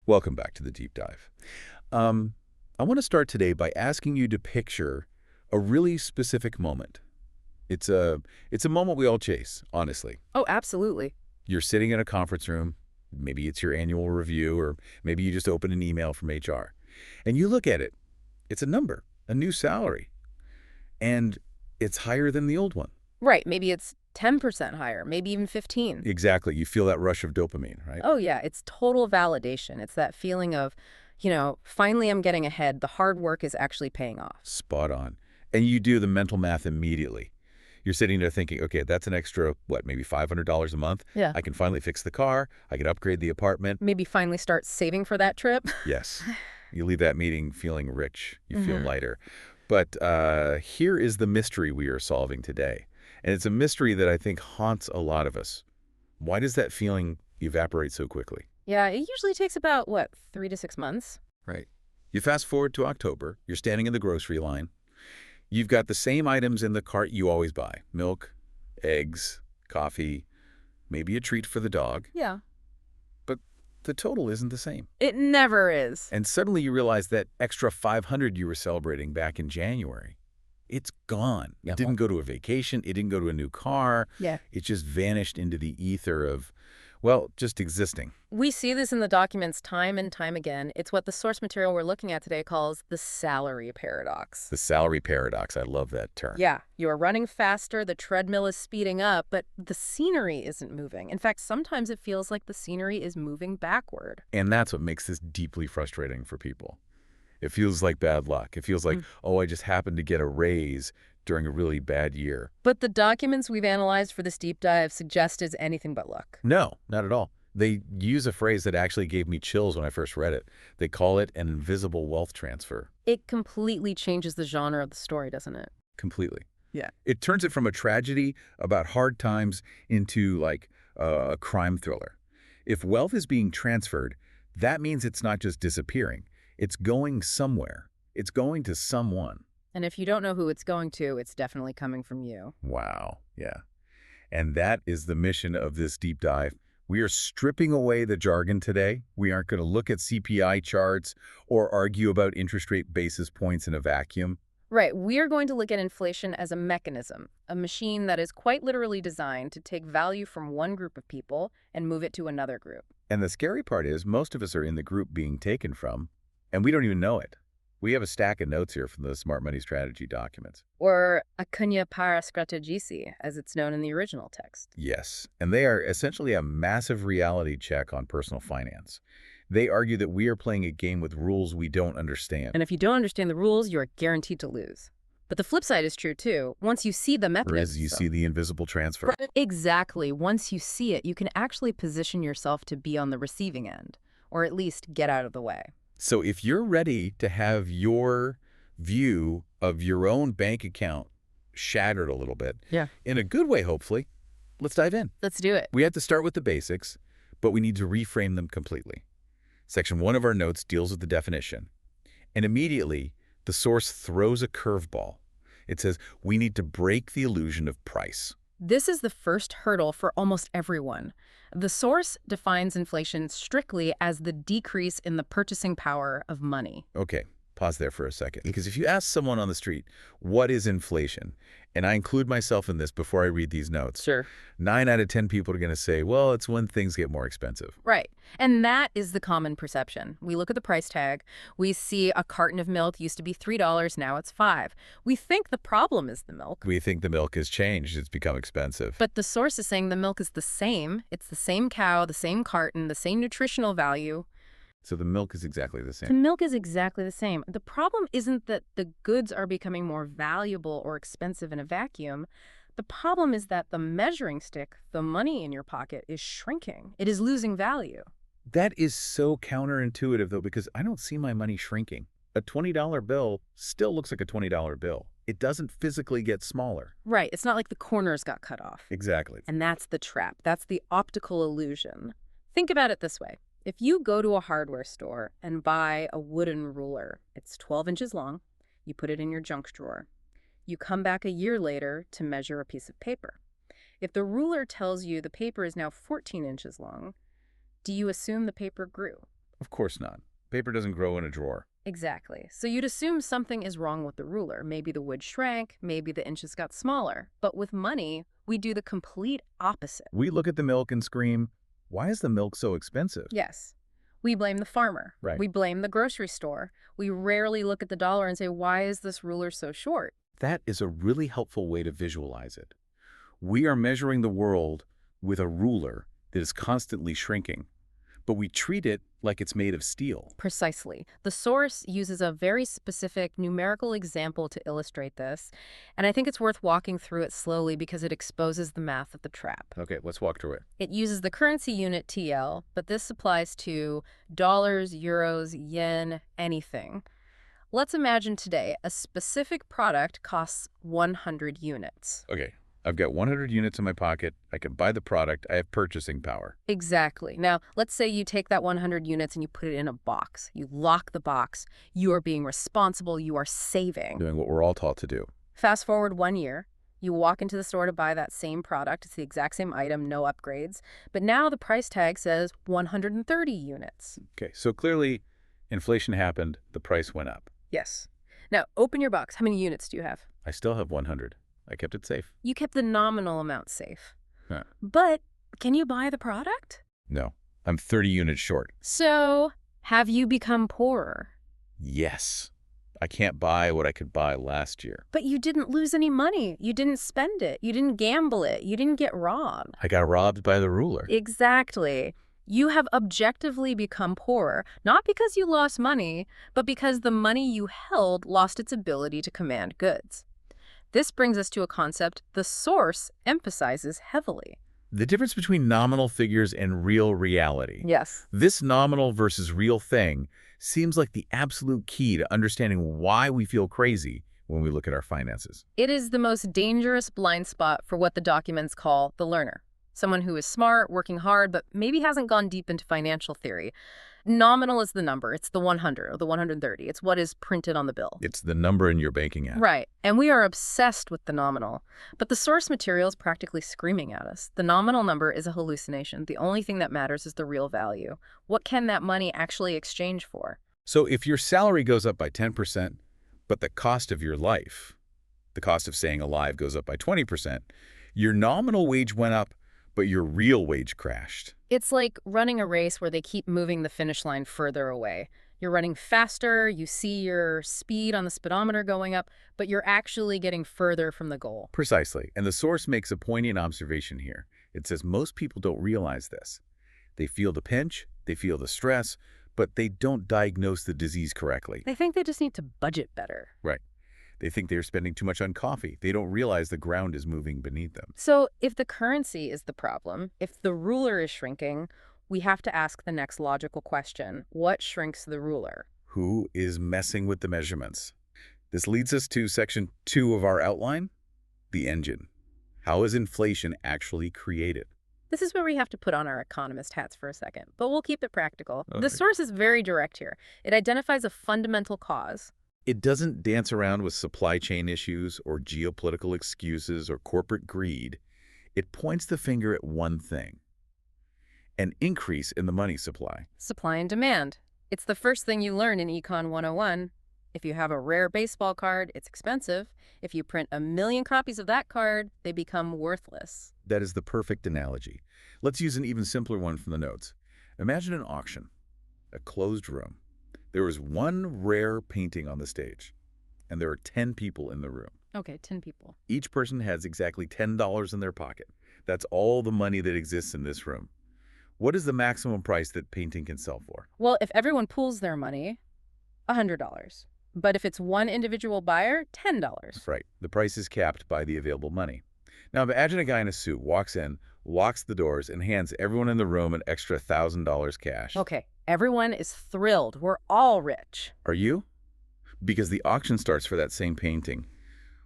Welcome back to the deep dive. Um, I want to start today by asking you to picture a really specific moment. It's a it's a moment we all chase, honestly. Oh, absolutely. You're sitting in a conference room, maybe it's your annual review, or maybe you just open an email from HR, and you look at it. It's a number, a new salary, and it's higher than the old one. Right. Maybe it's 10% higher, maybe even 15. Exactly. You feel that rush of dopamine, right? Oh, yeah. It's total validation. It's that feeling of, finally I'm getting ahead. The hard work is actually paying off. Spot on. And you do the mental math immediately. You're sitting there thinking, okay, that's an extra, what, maybe $500 a month? Yeah. I can finally fix the car. I can upgrade the apartment. Maybe finally start saving for that trip. Yes. You leave that meeting feeling rich. You feel Mhm. lighter. But here is the mystery we are solving today. And it's a mystery that I think haunts a lot of us. Why does that feeling evaporate so quickly? Yeah, it usually takes about, 3 to 6 months? Right. You fast forward to October. You're standing in the grocery line. You've got the same items in the cart you always buy. Milk, eggs, coffee, maybe a treat for the dog. Yeah. But the total isn't the same. It never is. And suddenly you realize that extra 500 you were celebrating back in January, it's gone. Yeah. It didn't go to a vacation. It didn't go to a new car. Yeah. It just vanished into the ether of, well, just existing. We see this in the documents time and time again. It's what the source material we're looking at today calls the salary paradox. The salary paradox. I love that term. Yeah, you're running faster, the treadmill is speeding up, but the scenery isn't moving. In fact, sometimes it feels like the scenery is moving backward. And that's what makes this deeply frustrating for people. It feels like bad luck. It feels like, oh, I just happened to get a raise during a really bad year. But the documents we've analyzed for this deep dive suggest it's anything but luck. No, not at all. They use a phrase that actually gave me chills when I first read it. They call it an invisible wealth transfer. It completely changes the genre of the story, doesn't it? Completely. Yeah. It turns it from a tragedy about hard times into like a crime thriller. If wealth is being transferred, that means it's not just disappearing. It's going somewhere. It's going to someone. And if you don't know who it's going to, it's definitely coming from you. Wow. Yeah. And that is the mission of this deep dive. We are stripping away the jargon today. We aren't going to look at CPI charts or argue about interest rate basis points in a vacuum. Right, we are going to look at inflation as a mechanism, a machine that is quite literally designed to take value from one group of people and move it to another group. And the scary part is most of us are in the group being taken from, and we don't even know it. We have a stack of notes here from the Smart Money Strategy documents. Or acuña para strategisi, as it's known in the original text. Yes, and they are essentially a massive reality check on personal finance. They argue that we are playing a game with rules we don't understand. And if you don't understand the rules, you are guaranteed to lose. But the flip side is true, too. Once you see the Or mechanism... as you see the invisible transfer. Exactly. Once you see it, you can actually position yourself to be on the receiving end, or at least get out of the way. So if you're ready to have your view of your own bank account shattered a little bit, Yeah. in a good way, hopefully, let's dive in. Let's do it. We have to start with the basics, but we need to reframe them completely. Section 1 of our notes deals with the definition. And immediately, the source throws a curveball. It says, we need to break the illusion of price. This is the first hurdle for almost everyone. The source defines inflation strictly as the decrease in the purchasing power of money. Okay, pause there for a second. Because if you ask someone on the street, what is inflation? And I include myself in this before I read these notes. Sure. 9 out of 10 people are going to say, well, it's when things get more expensive. Right. And that is the common perception. We look at the price tag. We see a carton of milk used to be $3, now it's $5. We think the problem is the milk. We think the milk has changed. It's become expensive. But the source is saying the milk is the same. It's the same cow, the same carton, the same nutritional value. So the milk is exactly the The same. milk is exactly the same. The problem isn't that the goods are becoming more valuable or expensive in a vacuum. The problem is that the measuring stick, the money in your pocket, is shrinking. It is losing value. That is so counterintuitive, though, because I don't see my money shrinking. A $20 bill still looks like a $20 bill. It doesn't physically get smaller. Right. It's not like the corners got cut off. Exactly. And that's the trap. That's the optical illusion. Think about it this way. If you go to a hardware store and buy a wooden ruler, it's 12 inches long, you put it in your junk drawer. You come back a year later to measure a piece of paper. If the ruler tells you the paper is now 14 inches long, do you assume the paper grew? Of course not. Paper doesn't grow in a drawer. Exactly. So you'd assume something is wrong with the ruler. Maybe the wood shrank, maybe the inches got smaller. But with money, we do the complete opposite. We look at the milk and scream, why is the milk so expensive? Yes. We blame the farmer. Right. We blame the grocery store. We rarely look at the dollar and say, why is this ruler so short? That is a really helpful way to visualize it. We are measuring the world with a ruler that is constantly shrinking, but we treat it like it's made of steel. Precisely. The source uses a very specific numerical example to illustrate this, and I think it's worth walking through it slowly because it exposes the math of the trap. Okay, let's walk through it. It uses the currency unit TL, but this applies to dollars, euros, yen, anything. Let's imagine today a specific product costs 100 units. Okay, I've got 100 units in my pocket. I can buy the product. I have purchasing power. Exactly. Now, let's say you take that 100 units and you put it in a box. You lock the box. You are being responsible. You are saving. Doing what we're all taught to do. Fast forward 1 year. You walk into the store to buy that same product. It's the exact same item, no upgrades. But now the price tag says 130 units. Okay, so clearly inflation happened. The price went up. Yes. Now, open your box. How many units do you have? I still have 100. I kept it safe. You kept the nominal amount safe. Huh. But can you buy the product? No, I'm 30 units short. So, have you become poorer? Yes. I can't buy what I could buy last year. But you didn't lose any money. You didn't spend it. You didn't gamble it. You didn't get robbed. I got robbed by the ruler. Exactly. You have objectively become poorer, not because you lost money, but because the money you held lost its ability to command goods. This brings us to a concept the source emphasizes heavily. The difference between nominal figures and real reality. Yes. This nominal versus real thing seems like the absolute key to understanding why we feel crazy when we look at our finances. It is the most dangerous blind spot for what the documents call the learner. Someone who is smart, working hard, but maybe hasn't gone deep into financial theory. Nominal is the number. It's the 100 or the 130. It's what is printed on the bill. It's the number in your banking app. Right. And we are obsessed with the nominal. But the source material is practically screaming at us. The nominal number is a hallucination. The only thing that matters is the real value. What can that money actually exchange for? So if your salary goes up by 10%, but the cost of your life, the cost of staying alive goes up by 20%, your nominal wage went up, but your real wage crashed. It's like running a race where they keep moving the finish line further away. You're running faster, you see your speed on the speedometer going up, but you're actually getting further from the goal. Precisely. And the source makes a poignant observation here. It says most people don't realize this. They feel the pinch, they feel the stress, but they don't diagnose the disease correctly. They think they just need to budget better. Right. They think they're spending too much on coffee. They don't realize the ground is moving beneath them. So if the currency is the problem, if the ruler is shrinking, we have to ask the next logical question. What shrinks the ruler? Who is messing with the measurements? This leads us to section 2 of our outline, the engine. How is inflation actually created? This is where we have to put on our economist hats for a second, but we'll keep it practical. Okay. The source is very direct here. It identifies a fundamental cause. It doesn't dance around with supply chain issues or geopolitical excuses or corporate greed. It points the finger at one thing: an increase in the money supply. Supply and demand. It's the first thing you learn in Econ 101. If you have a rare baseball card, it's expensive. If you print 1 million copies of that card, they become worthless. That is the perfect analogy. Let's use an even simpler one from the notes. Imagine an auction, a closed room. There is one rare painting on the stage, and there are 10 people in the room. Okay, 10 people. Each person has exactly $10 in their pocket. That's all the money that exists in this room. What is the maximum price that painting can sell for? Well, if everyone pools their money, $100. But if it's one individual buyer, $10. That's right. The price is capped by the available money. Now imagine a guy in a suit walks in, locks the doors, and hands everyone in the room an extra $1,000 cash. Okay, everyone is thrilled. We're all rich. Are you? Because the auction starts for that same painting.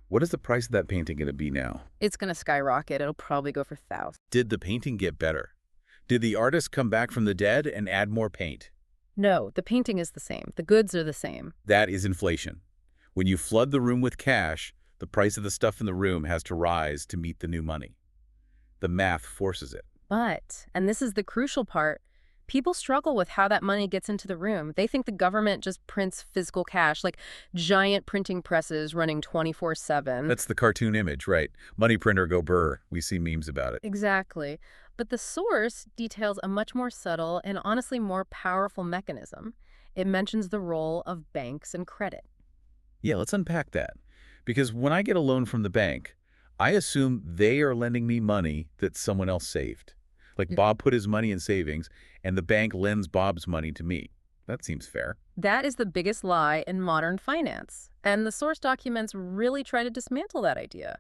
What is the price of that painting going to be now? It's going to skyrocket. It'll probably go for thousands. Did the painting get better? Did the artist come back from the dead and add more paint? No, the painting is the same. The goods are the same. That is inflation. When you flood the room with cash, the price of the stuff in the room has to rise to meet the new money. The math forces it. But, and this is the crucial part, People struggle with how that money gets into the room. They think the government just prints physical cash, like giant printing presses running 24/7. That's the cartoon image, right? Money printer go burr. We see memes about it. Exactly. But the source details a much more subtle and honestly more powerful mechanism. It mentions the role of banks and credit. Yeah, let's unpack that. Because when I get a loan from the bank, I assume they are lending me money that someone else saved. Like Bob put his money in savings, and the bank lends Bob's money to me. That seems fair. That is the biggest lie in modern finance. And the source documents really try to dismantle that idea.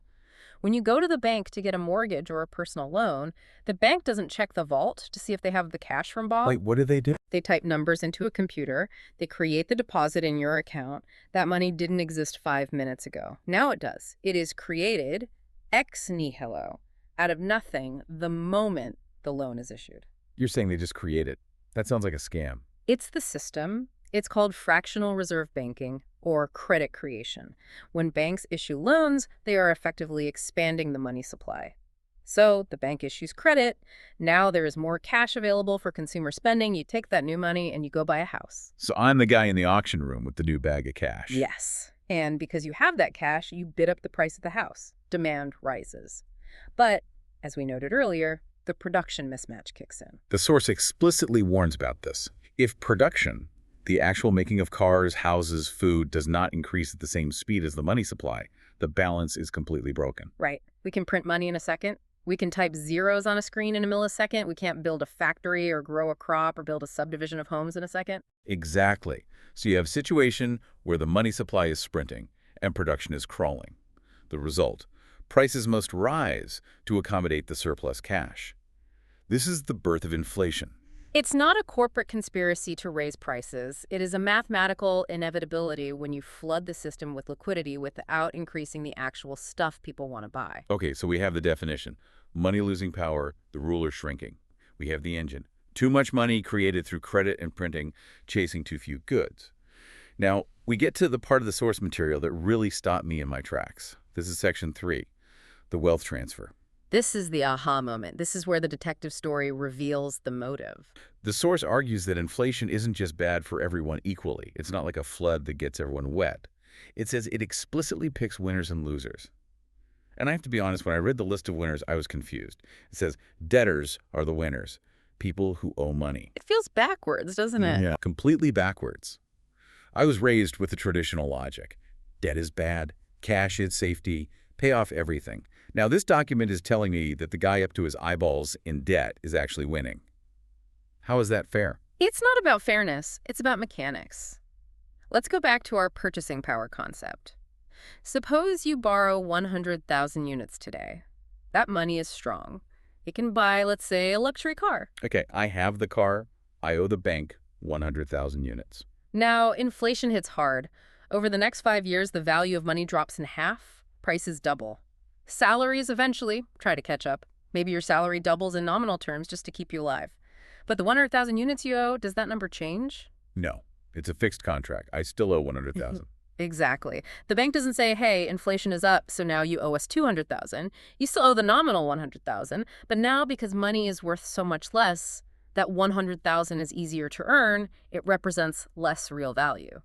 When you go to the bank to get a mortgage or a personal loan, the bank doesn't check the vault to see if they have the cash from Bob. Wait, what do they do? They type numbers into a computer. They create the deposit in your account. That money didn't exist 5 minutes ago. Now it does. It is created ex nihilo, out of nothing, the moment the loan is issued. You're saying they just create it. That sounds like a scam. It's the system. It's called fractional reserve banking or credit creation. When banks issue loans, they are effectively expanding the money supply. So the bank issues credit. Now there is more cash available for consumer spending. You take that new money and you go buy a house. So I'm the guy in the auction room with the new bag of cash. Yes. And because you have that cash, you bid up the price of the house. Demand rises. But, as we noted earlier, the production mismatch kicks in. The source explicitly warns about this. If production, the actual making of cars, houses, food, does not increase at the same speed as the money supply, the balance is completely broken. Right. We can print money in a second. We can type zeros on a screen in a millisecond. We can't build a factory or grow a crop or build a subdivision of homes in a second. Exactly. So you have a situation where the money supply is sprinting and production is crawling. The result, prices must rise to accommodate the surplus cash. This is the birth of inflation. It's not a corporate conspiracy to raise prices. It is a mathematical inevitability when you flood the system with liquidity without increasing the actual stuff people want to buy. Okay, so we have the definition. Money losing power, the ruler shrinking. We have the engine. Too much money created through credit and printing, chasing too few goods. Now, we get to the part of the source material that really stopped me in my tracks. This is section 3, the wealth transfer. This is the aha moment. This is where the detective story reveals the motive. The source argues that inflation isn't just bad for everyone equally. It's not like a flood that gets everyone wet. It says it explicitly picks winners and losers. And I have to be honest, when I read the list of winners, I was confused. It says debtors are the winners, people who owe money. It feels backwards, doesn't it? Yeah, completely backwards. I was raised with the traditional logic. Debt is bad, cash is safety, pay off everything. Now, this document is telling me that the guy up to his eyeballs in debt is actually winning. How is that fair? It's not about fairness. It's about mechanics. Let's go back to our purchasing power concept. Suppose you borrow 100,000 units today. That money is strong. It can buy, let's say, a luxury car. Okay, I have the car. I owe the bank 100,000 units. Now, inflation hits hard. Over the next 5 years, the value of money drops in half. Prices double. Salaries eventually try to catch up. Maybe your salary doubles in nominal terms just to keep you alive. But the 100,000 units you owe, does that number change? No, it's a fixed contract. I still owe 100,000. Exactly. The bank doesn't say, hey, inflation is up, so now you owe us 200,000. You still owe the nominal 100,000, but now because money is worth so much less, that 100,000 is easier to earn, it represents less real value.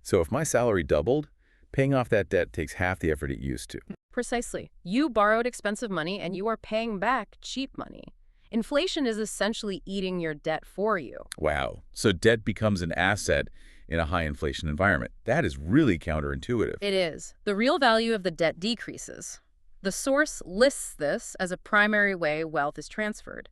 So if my salary doubled, paying off that debt takes half the effort it used to. Precisely. You borrowed expensive money and you are paying back cheap money. Inflation is essentially eating your debt for you. Wow. So debt becomes an asset in a high inflation environment. That is really counterintuitive. It is. The real value of the debt decreases. The source lists this as a primary way wealth is transferred.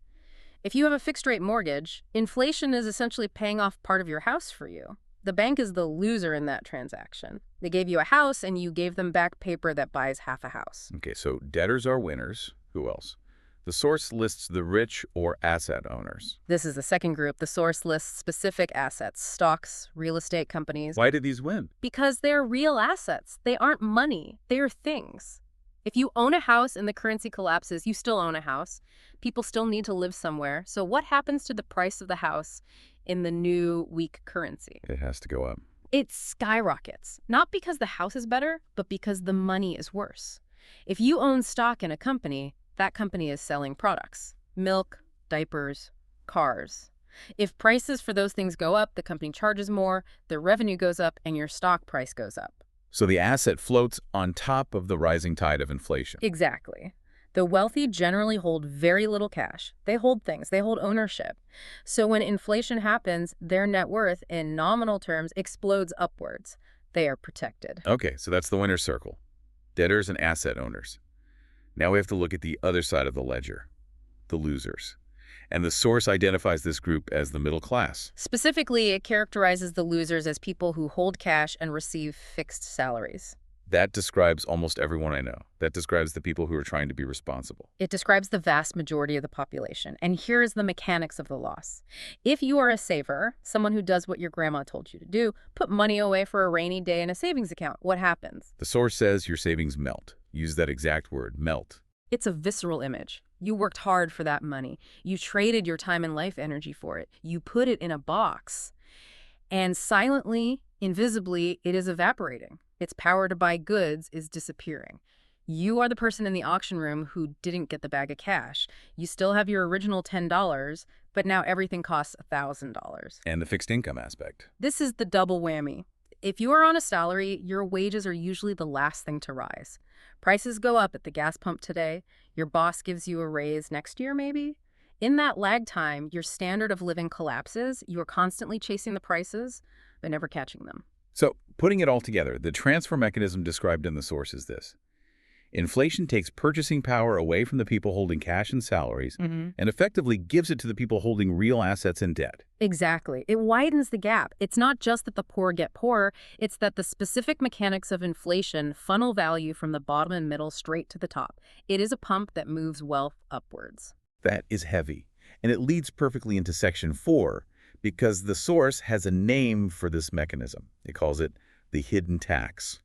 If you have a fixed-rate mortgage, inflation is essentially paying off part of your house for you. The bank is the loser in that transaction. They gave you a house and you gave them back paper that buys half a house. Okay, so debtors are winners. Who else? The source lists the rich or asset owners. This is the second group. The source lists specific assets, stocks, real estate companies. Why did these win? Because they're real assets. They aren't money. They are things. If you own a house and the currency collapses, you still own a house. People still need to live somewhere. So what happens to the price of the house in the new weak currency? It has to go up. It skyrockets. Not because the house is better, but because the money is worse. If you own stock in a company, that company is selling products. Milk, diapers, cars. If prices for those things go up, the company charges more, their revenue goes up, and your stock price goes up. So the asset floats on top of the rising tide of inflation. Exactly. The wealthy generally hold very little cash. They hold things, they hold ownership. So when inflation happens, their net worth in nominal terms explodes upwards. They are protected. Okay, so that's the winner's circle. Debtors and asset owners. Now we have to look at the other side of the ledger, the losers. And the source identifies this group as the middle class. Specifically, it characterizes the losers as people who hold cash and receive fixed salaries. That describes almost everyone I know. That describes the people who are trying to be responsible. It describes the vast majority of the population. And here is the mechanics of the loss. If you are a saver, someone who does what your grandma told you to do, put money away for a rainy day in a savings account, what happens? The source says your savings melt. Use that exact word, melt. It's a visceral image. You worked hard for that money. You traded your time and life energy for it. You put it in a box. And silently, invisibly, it is evaporating. Its power to buy goods is disappearing. You are the person in the auction room who didn't get the bag of cash. You still have your original $10, but now everything costs $1,000. And the fixed income aspect. This is the double whammy. If you are on a salary, your wages are usually the last thing to rise. Prices go up at the gas pump today. Your boss gives you a raise next year, maybe. In that lag time, your standard of living collapses. You are constantly chasing the prices, but never catching them. So, putting it all together, the transfer mechanism described in the source is this. Inflation takes purchasing power away from the people holding cash and salaries and effectively gives it to the people holding real assets and debt. Exactly. It widens the gap. It's not just that the poor get poorer, it's that the specific mechanics of inflation funnel value from the bottom and middle straight to the top. It is a pump that moves wealth upwards. That is heavy. And it leads perfectly into Section 4 because the source has a name for this mechanism. It calls it the hidden tax.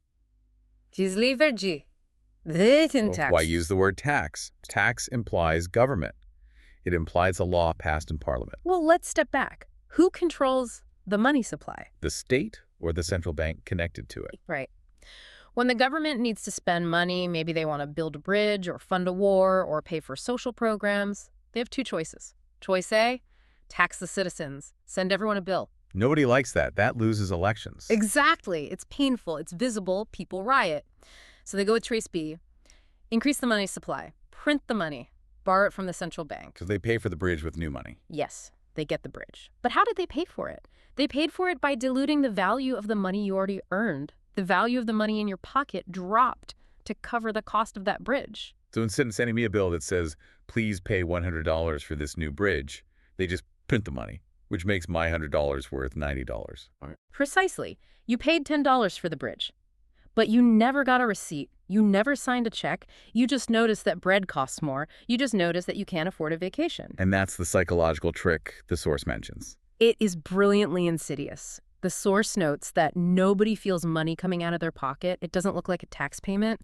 Why use the word tax? Tax implies government. It implies a law passed in Parliament. Well, let's step back. Who controls the money supply? The state or the central bank connected to it? Right. When the government needs to spend money, maybe they want to build a bridge or fund a war or pay for social programs, they have two choices. Choice A, tax the citizens, send everyone a bill. Nobody likes that. That loses elections. Exactly. It's painful. It's visible. People riot. So they go with choice B, increase the money supply, print the money, borrow it from the central bank. Because they pay for the bridge with new money. Yes, they get the bridge. But how did they pay for it? They paid for it by diluting the value of the money you already earned. The value of the money in your pocket dropped to cover the cost of that bridge. So instead of sending me a bill that says, please pay $100 for this new bridge, they just print the money, which makes my $100 worth $90. Precisely. You paid $10 for the bridge. But you never got a receipt. You never signed a check. You just noticed that bread costs more. You just noticed that you can't afford a vacation. And that's the psychological trick the source mentions. It is brilliantly insidious. The source notes that nobody feels money coming out of their pocket. It doesn't look like a tax payment.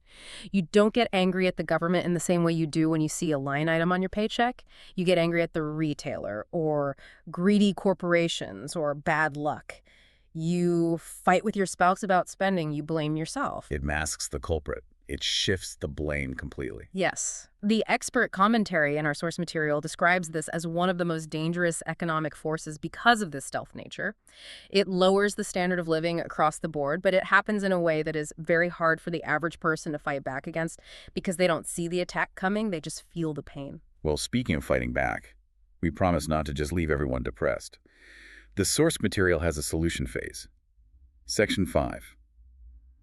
You don't get angry at the government in the same way you do when you see a line item on your paycheck. You get angry at the retailer or greedy corporations or bad luck. You fight with your spouse about spending. You blame yourself. It masks the culprit. It shifts the blame completely. Yes. The expert commentary in our source material describes this as one of the most dangerous economic forces because of this stealth nature. It lowers the standard of living across the board, but it happens in a way that is very hard for the average person to fight back against because they don't see the attack coming. They just feel the pain. Well, speaking of fighting back, we promise not to just leave everyone depressed. The source material has a solution phase. Section 5,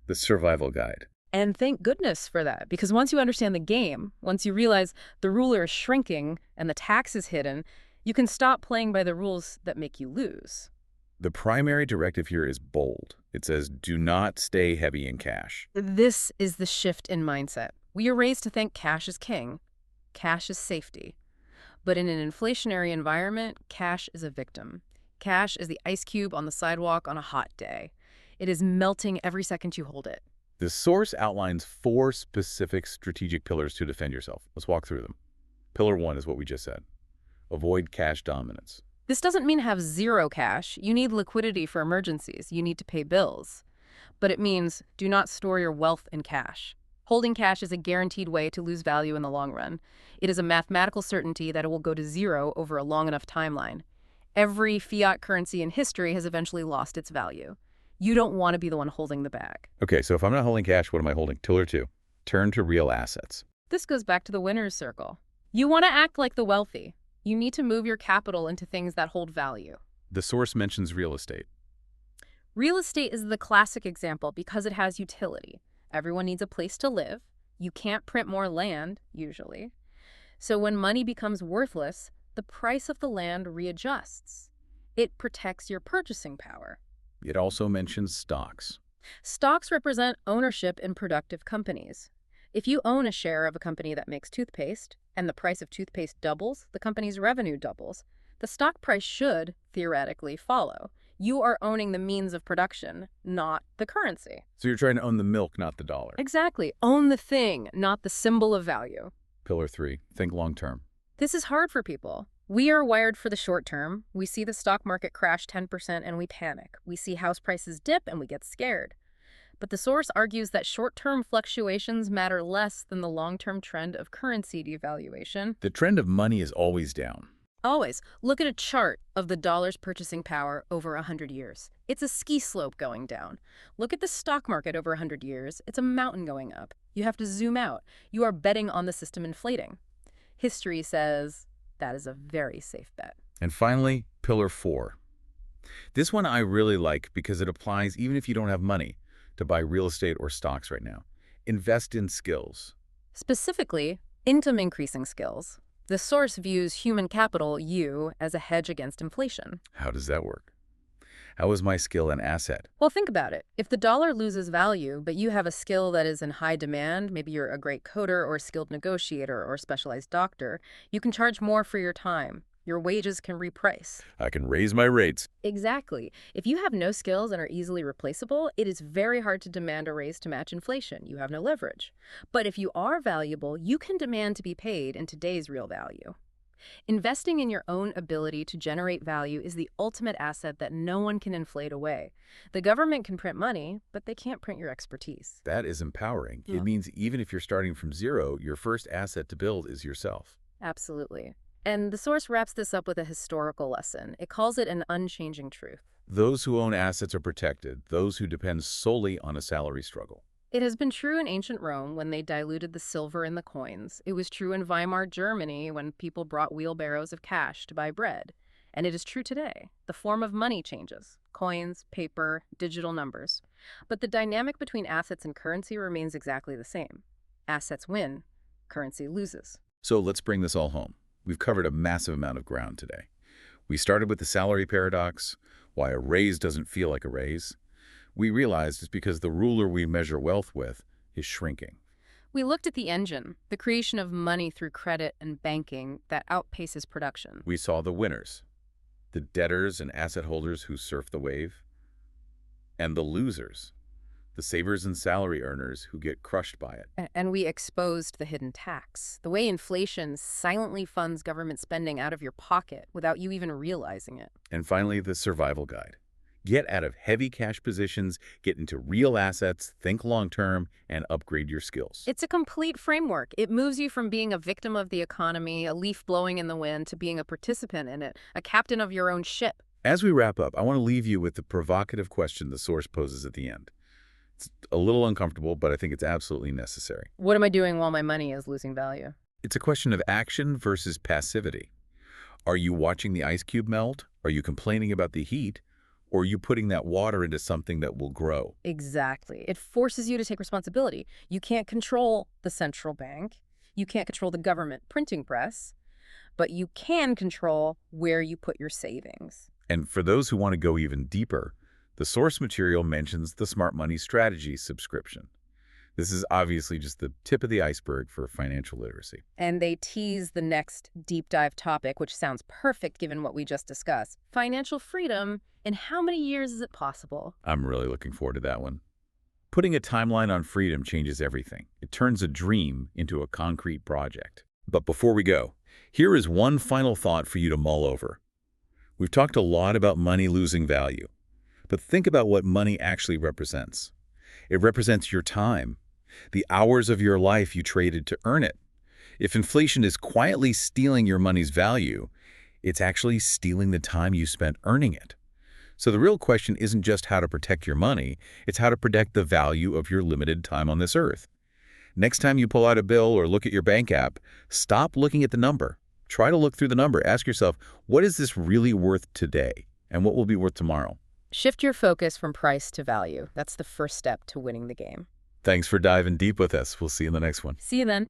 the survival guide. And thank goodness for that, because once you understand the game, once you realize the ruler is shrinking and the tax is hidden, you can stop playing by the rules that make you lose. The primary directive here is bold. It says, do not stay heavy in cash. This is the shift in mindset. We are raised to think cash is king, cash is safety. But in an inflationary environment, cash is a victim. Cash is the ice cube on the sidewalk on a hot day. It is melting every second you hold it. The source outlines 4 specific strategic pillars to defend yourself. Let's walk through them. Pillar 1 is what we just said. Avoid cash dominance. This doesn't mean have zero cash. You need liquidity for emergencies. You need to pay bills. But it means do not store your wealth in cash. Holding cash is a guaranteed way to lose value in the long run. It is a mathematical certainty that it will go to zero over a long enough timeline. Every fiat currency in history has eventually lost its value. You don't want to be the one holding the bag. Okay, so if I'm not holding cash, what am I holding? Tool or two. Turn to real assets. This goes back to the winner's circle. You want to act like the wealthy. You need to move your capital into things that hold value. The source mentions real estate. Real estate is the classic example because it has utility. Everyone needs a place to live. You can't print more land, usually. So when money becomes worthless, the price of the land readjusts. It protects your purchasing power. It also mentions stocks. Stocks represent ownership in productive companies. If you own a share of a company that makes toothpaste, and the price of toothpaste doubles, the company's revenue doubles. The stock price should, theoretically, follow. You are owning the means of production, not the currency. So you're trying to own the milk, not the dollar. Exactly. Own the thing, not the symbol of value. Pillar 3, think long term. This is hard for people. We are wired for the short term. We see the stock market crash 10% and we panic. We see house prices dip and we get scared. But the source argues that short-term fluctuations matter less than the long-term trend of currency devaluation. The trend of money is always down. Always. Look at a chart of the dollar's purchasing power over 100 years. It's a ski slope going down. Look at the stock market over 100 years. It's a mountain going up. You have to zoom out. You are betting on the system inflating. History says that is a very safe bet. And finally, pillar 4. This one I really like because it applies even if you don't have money to buy real estate or stocks right now. Invest in skills. Specifically, income-increasing skills. The source views human capital, you, as a hedge against inflation. How does that work? How is my skill an asset? Well, think about it. If the dollar loses value, but you have a skill that is in high demand, maybe you're a great coder or a skilled negotiator or a specialized doctor, you can charge more for your time. Your wages can reprice. I can raise my rates. Exactly. If you have no skills and are easily replaceable, it is very hard to demand a raise to match inflation. You have no leverage. But if you are valuable, you can demand to be paid in today's real value. Investing in your own ability to generate value is the ultimate asset that no one can inflate away. The government can print money, but they can't print your expertise. That is empowering. Yeah. It means even if you're starting from zero, your first asset to build is yourself. Absolutely. And the source wraps this up with a historical lesson. It calls it an unchanging truth. Those who own assets are protected, those who depend solely on a salary struggle. It has been true in ancient Rome when they diluted the silver in the coins. It was true in Weimar Germany when people brought wheelbarrows of cash to buy bread. And it is true today. The form of money changes. Coins, paper, digital numbers. But the dynamic between assets and currency remains exactly the same. Assets win, currency loses. So let's bring this all home. We've covered a massive amount of ground today. We started with the salary paradox, why a raise doesn't feel like a raise. We realized it's because the ruler we measure wealth with is shrinking. We looked at the engine, the creation of money through credit and banking that outpaces production. We saw the winners, the debtors and asset holders who surf the wave, and the losers, the savers and salary earners who get crushed by it. And we exposed the hidden tax, the way inflation silently funds government spending out of your pocket without you even realizing it. And finally, the survival guide. Get out of heavy cash positions, get into real assets, think long-term, and upgrade your skills. It's a complete framework. It moves you from being a victim of the economy, a leaf blowing in the wind, to being a participant in it, a captain of your own ship. As we wrap up, I want to leave you with the provocative question the source poses at the end. It's a little uncomfortable, but I think it's absolutely necessary. What am I doing while my money is losing value? It's a question of action versus passivity. Are you watching the ice cube melt? Are you complaining about the heat? Or are you putting that water into something that will grow? Exactly. It forces you to take responsibility. You can't control the central bank. You can't control the government printing press. But you can control where you put your savings. And for those who want to go even deeper, the source material mentions the Smart Money Strategy subscription. This is obviously just the tip of the iceberg for financial literacy. And they tease the next deep dive topic, which sounds perfect given what we just discussed. Financial freedom. In how many years is it possible? I'm really looking forward to that one. Putting a timeline on freedom changes everything. It turns a dream into a concrete project. But before we go, here is one final thought for you to mull over. We've talked a lot about money losing value, but think about what money actually represents. It represents your time, the hours of your life you traded to earn it. If inflation is quietly stealing your money's value, It's actually stealing the time you spent earning it. So the real question isn't just how to protect your money, it's how to protect the value of your limited time on this earth. Next time you pull out a bill or look at your bank app, stop looking at the number. Try to look through the number. Ask yourself, what is this really worth today? And what will be worth tomorrow? Shift your focus from price to value. That's the first step to winning the game. Thanks for diving deep with us. We'll see you in the next one. See you then.